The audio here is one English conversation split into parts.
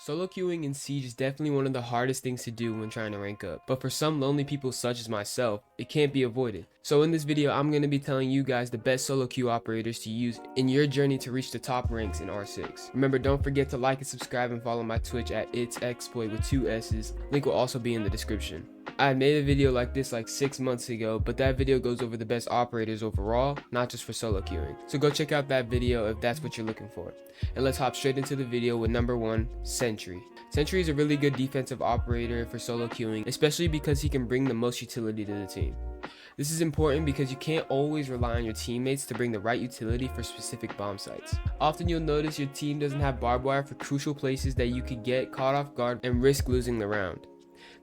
Solo queuing in Siege is definitely one of the hardest things to do when trying to rank up, but for some lonely people such as myself, it can't be avoided. So in this video, I'm going to be telling you guys the best solo queue operators to use in your journey to reach the top ranks in R6. Remember, don't forget to like and subscribe and follow my Twitch at itsexploit with 2 S's. Link will also be in the description. I made a video like this like 6 months ago, but that video goes over the best operators overall, not just for solo queuing. So go check out that video if that's what you're looking for. And let's hop straight into the video with number 1, Sentry. Sentry is a really good defensive operator for solo queuing, especially because he can bring the most utility to the team. This is important because you can't always rely on your teammates to bring the right utility for specific bomb sites. Often you'll notice your team doesn't have barbed wire for crucial places that you could get caught off guard and risk losing the round.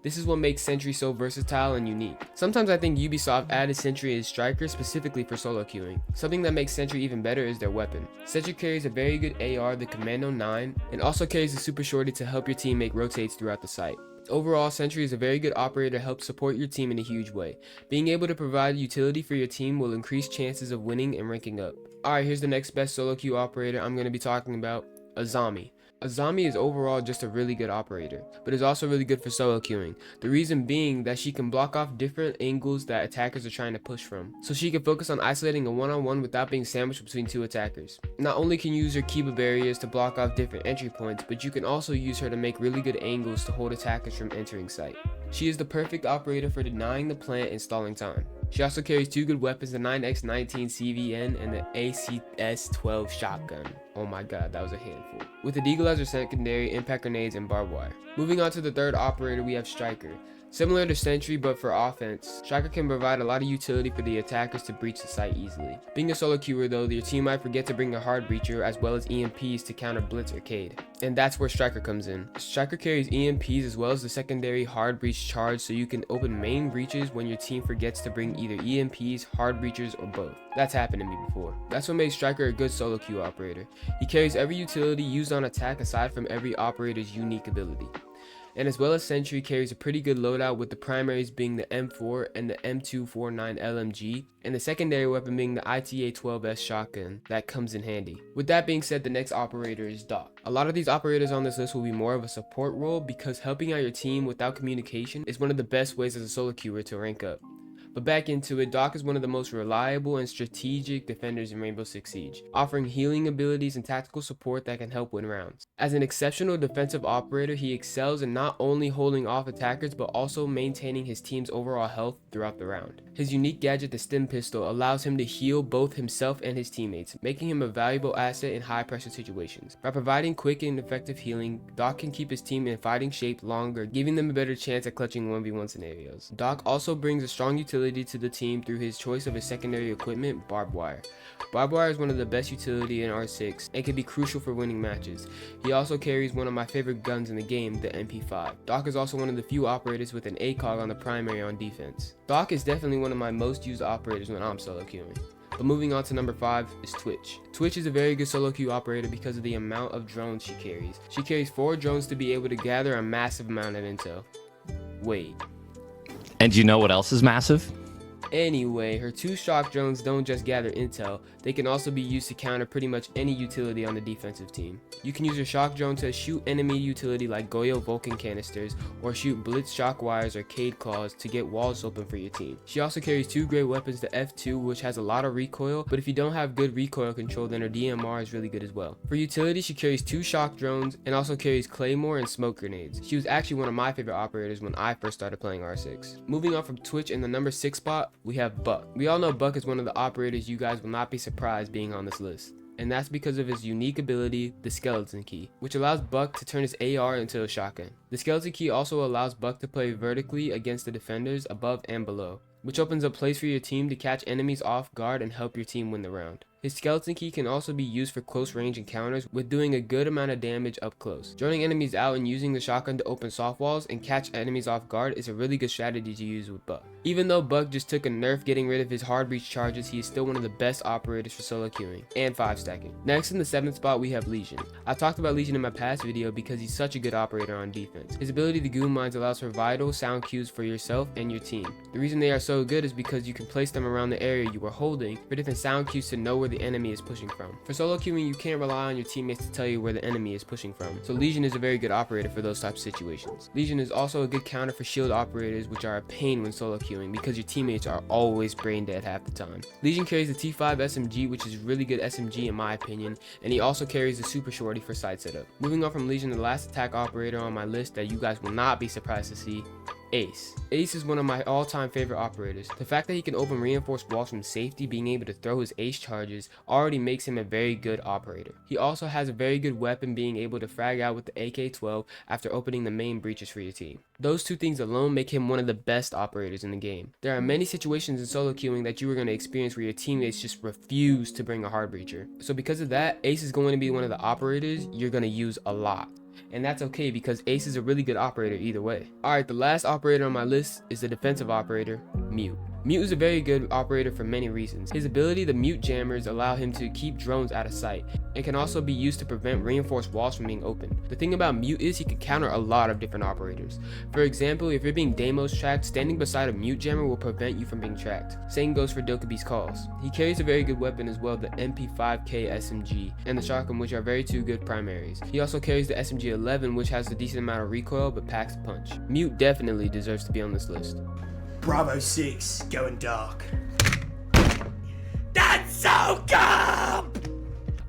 This is what makes Sentry so versatile and unique. Sometimes I think Ubisoft added Sentry as Striker specifically for solo queuing. Something that makes Sentry even better is their weapon. Sentry carries a very good AR, the Commando 9, and also carries a super shorty to help your team make rotates throughout the site. Overall, Sentry is a very good operator to help support your team in a huge way. Being able to provide utility for your team will increase chances of winning and ranking up. Alright, here's the next best solo queue operator I'm going to be talking about, Azami. Azami is overall just a really good operator, but is also really good for solo queuing. The reason being that she can block off different angles that attackers are trying to push from, so she can focus on isolating a one-on-one without being sandwiched between 2 attackers. Not only can you use her Kiba barriers to block off different entry points, but you can also use her to make really good angles to hold attackers from entering site. She is the perfect operator for denying the plant and stalling time. She also carries 2 good weapons, the 9X19 CVN and the ACS12 shotgun. Oh my god, that was a handful. With the Deagle as her secondary, impact grenades, and barbed wire. Moving on to the third operator, we have Striker. Similar to Sentry but for offense, Striker can provide a lot of utility for the attackers to breach the site easily. Being a solo queuer though, your team might forget to bring a hard breacher as well as EMPs to counter Blitz or Cade. And that's where Striker comes in. Striker carries EMPs as well as the secondary hard breach charge, so you can open main breaches when your team forgets to bring either EMPs, hard breachers, or both. That's happened to me before. That's what makes Striker a good solo queue operator. He carries every utility used on attack aside from every operator's unique ability. And as well as Sentry carries a pretty good loadout, with the primaries being the M4 and the M249 LMG, and the secondary weapon being the ITA-12S shotgun that comes in handy. With that being said, the next operator is Doc. A lot of these operators on this list will be more of a support role because helping out your team without communication is one of the best ways as a solo queuer to rank up. But back into it, Doc is one of the most reliable and strategic defenders in Rainbow Six Siege, offering healing abilities and tactical support that can help win rounds. As an exceptional defensive operator, he excels in not only holding off attackers but also maintaining his team's overall health throughout the round. His unique gadget, the Stim Pistol, allows him to heal both himself and his teammates, making him a valuable asset in high pressure situations. By providing quick and effective healing, Doc can keep his team in fighting shape longer, giving them a better chance at clutching 1v1 scenarios. Doc also brings a strong utility to the team through his choice of his secondary equipment, barbed wire. Barbed wire is one of the best utility in R6 and can be crucial for winning matches. He also carries one of my favorite guns in the game, the MP5. Doc is also one of the few operators with an ACOG on the primary on defense. Doc is definitely one of my most used operators when I'm solo queuing. But moving on to number 5 is Twitch. Twitch is a very good solo queue operator because of the amount of drones she carries. She carries 4 drones to be able to gather a massive amount of intel. Wait. And do you know what else is massive? Anyway, her 2 shock drones don't just gather intel, they can also be used to counter pretty much any utility on the defensive team. You can use your shock drone to shoot enemy utility like Goyo Vulcan canisters, or shoot Blitz shock wires or Cade claws to get walls open for your team. She also carries 2 great weapons, the F2, which has a lot of recoil, but if you don't have good recoil control, then her DMR is really good as well. For utility, she carries 2 shock drones and also carries Claymore and smoke grenades. She was actually one of my favorite operators when I first started playing R6. Moving on from Twitch, in the number 6 spot, we have Buck. We all know Buck is one of the operators you guys will not be surprised being on this list. And that's because of his unique ability, the Skeleton Key, which allows Buck to turn his AR into a shotgun. The Skeleton Key also allows Buck to play vertically against the defenders above and below, which opens a place for your team to catch enemies off guard and help your team win the round. His Skeleton Key can also be used for close range encounters with doing a good amount of damage up close. Droning enemies out and using the shotgun to open soft walls and catch enemies off guard is a really good strategy to use with Buck. Even though Buck just took a nerf getting rid of his hard breach charges, he is still one of the best operators for solo queuing and 5 stacking. Next, in the 7th spot, we have Legion. I talked about Legion in my past video because he's such a good operator on defense. His ability to goon mines allows for vital sound cues for yourself and your team. The reason they are so good is because you can place them around the area you are holding for different sound cues to know where the enemy is pushing from. For solo queuing, you can't rely on your teammates to tell you where the enemy is pushing from, so Legion is a very good operator for those types of situations. Legion is also a good counter for shield operators, which are a pain when solo queuing because your teammates are always brain dead half the time. Legion carries the T5 SMG, which is really good SMG in my opinion, and he also carries the Super Shorty for side setup. Moving on from Legion, the last attack operator on my list that you guys will not be surprised to see, Ace. Ace is one of my all-time favorite operators. The fact that he can open reinforced walls from safety, being able to throw his ace charges, already makes him a very good operator. He also has a very good weapon, being able to frag out with the AK-12 after opening the main breaches for your team. Those two things alone make him one of the best operators in the game. There are many situations in solo queuing that you are going to experience where your teammates just refuse to bring a hard breacher. So because of that, Ace is going to be one of the operators you're going to use a lot. And that's okay because Ace is a really good operator either way. Alright, the last operator on my list is the defensive operator, Mute. Mute is a very good operator for many reasons. His ability to mute jammers allow him to keep drones out of sight, and can also be used to prevent reinforced walls from being opened. The thing about Mute is he can counter a lot of different operators. For example, if you're being Deimos tracked, standing beside a mute jammer will prevent you from being tracked. Same goes for Dokubi's calls. He carries a very good weapon as well, the MP5K SMG and the shotgun, which are very two good primaries. He also carries the SMG-11, which has a decent amount of recoil but packs a punch. Mute definitely deserves to be on this list. Bravo 6, going dark. That's so dumb!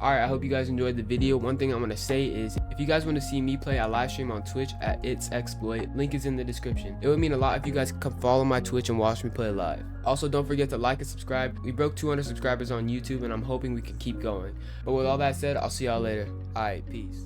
Alright, I hope you guys enjoyed the video. One thing I want to say is, if you guys want to see me play, I live stream on Twitch at It's Exploit. Link is in the description. It would mean a lot if you guys could come follow my Twitch and watch me play live. Also, don't forget to like and subscribe. We broke 200 subscribers on YouTube, and I'm hoping we can keep going. But with all that said, I'll see y'all later. Alright, peace.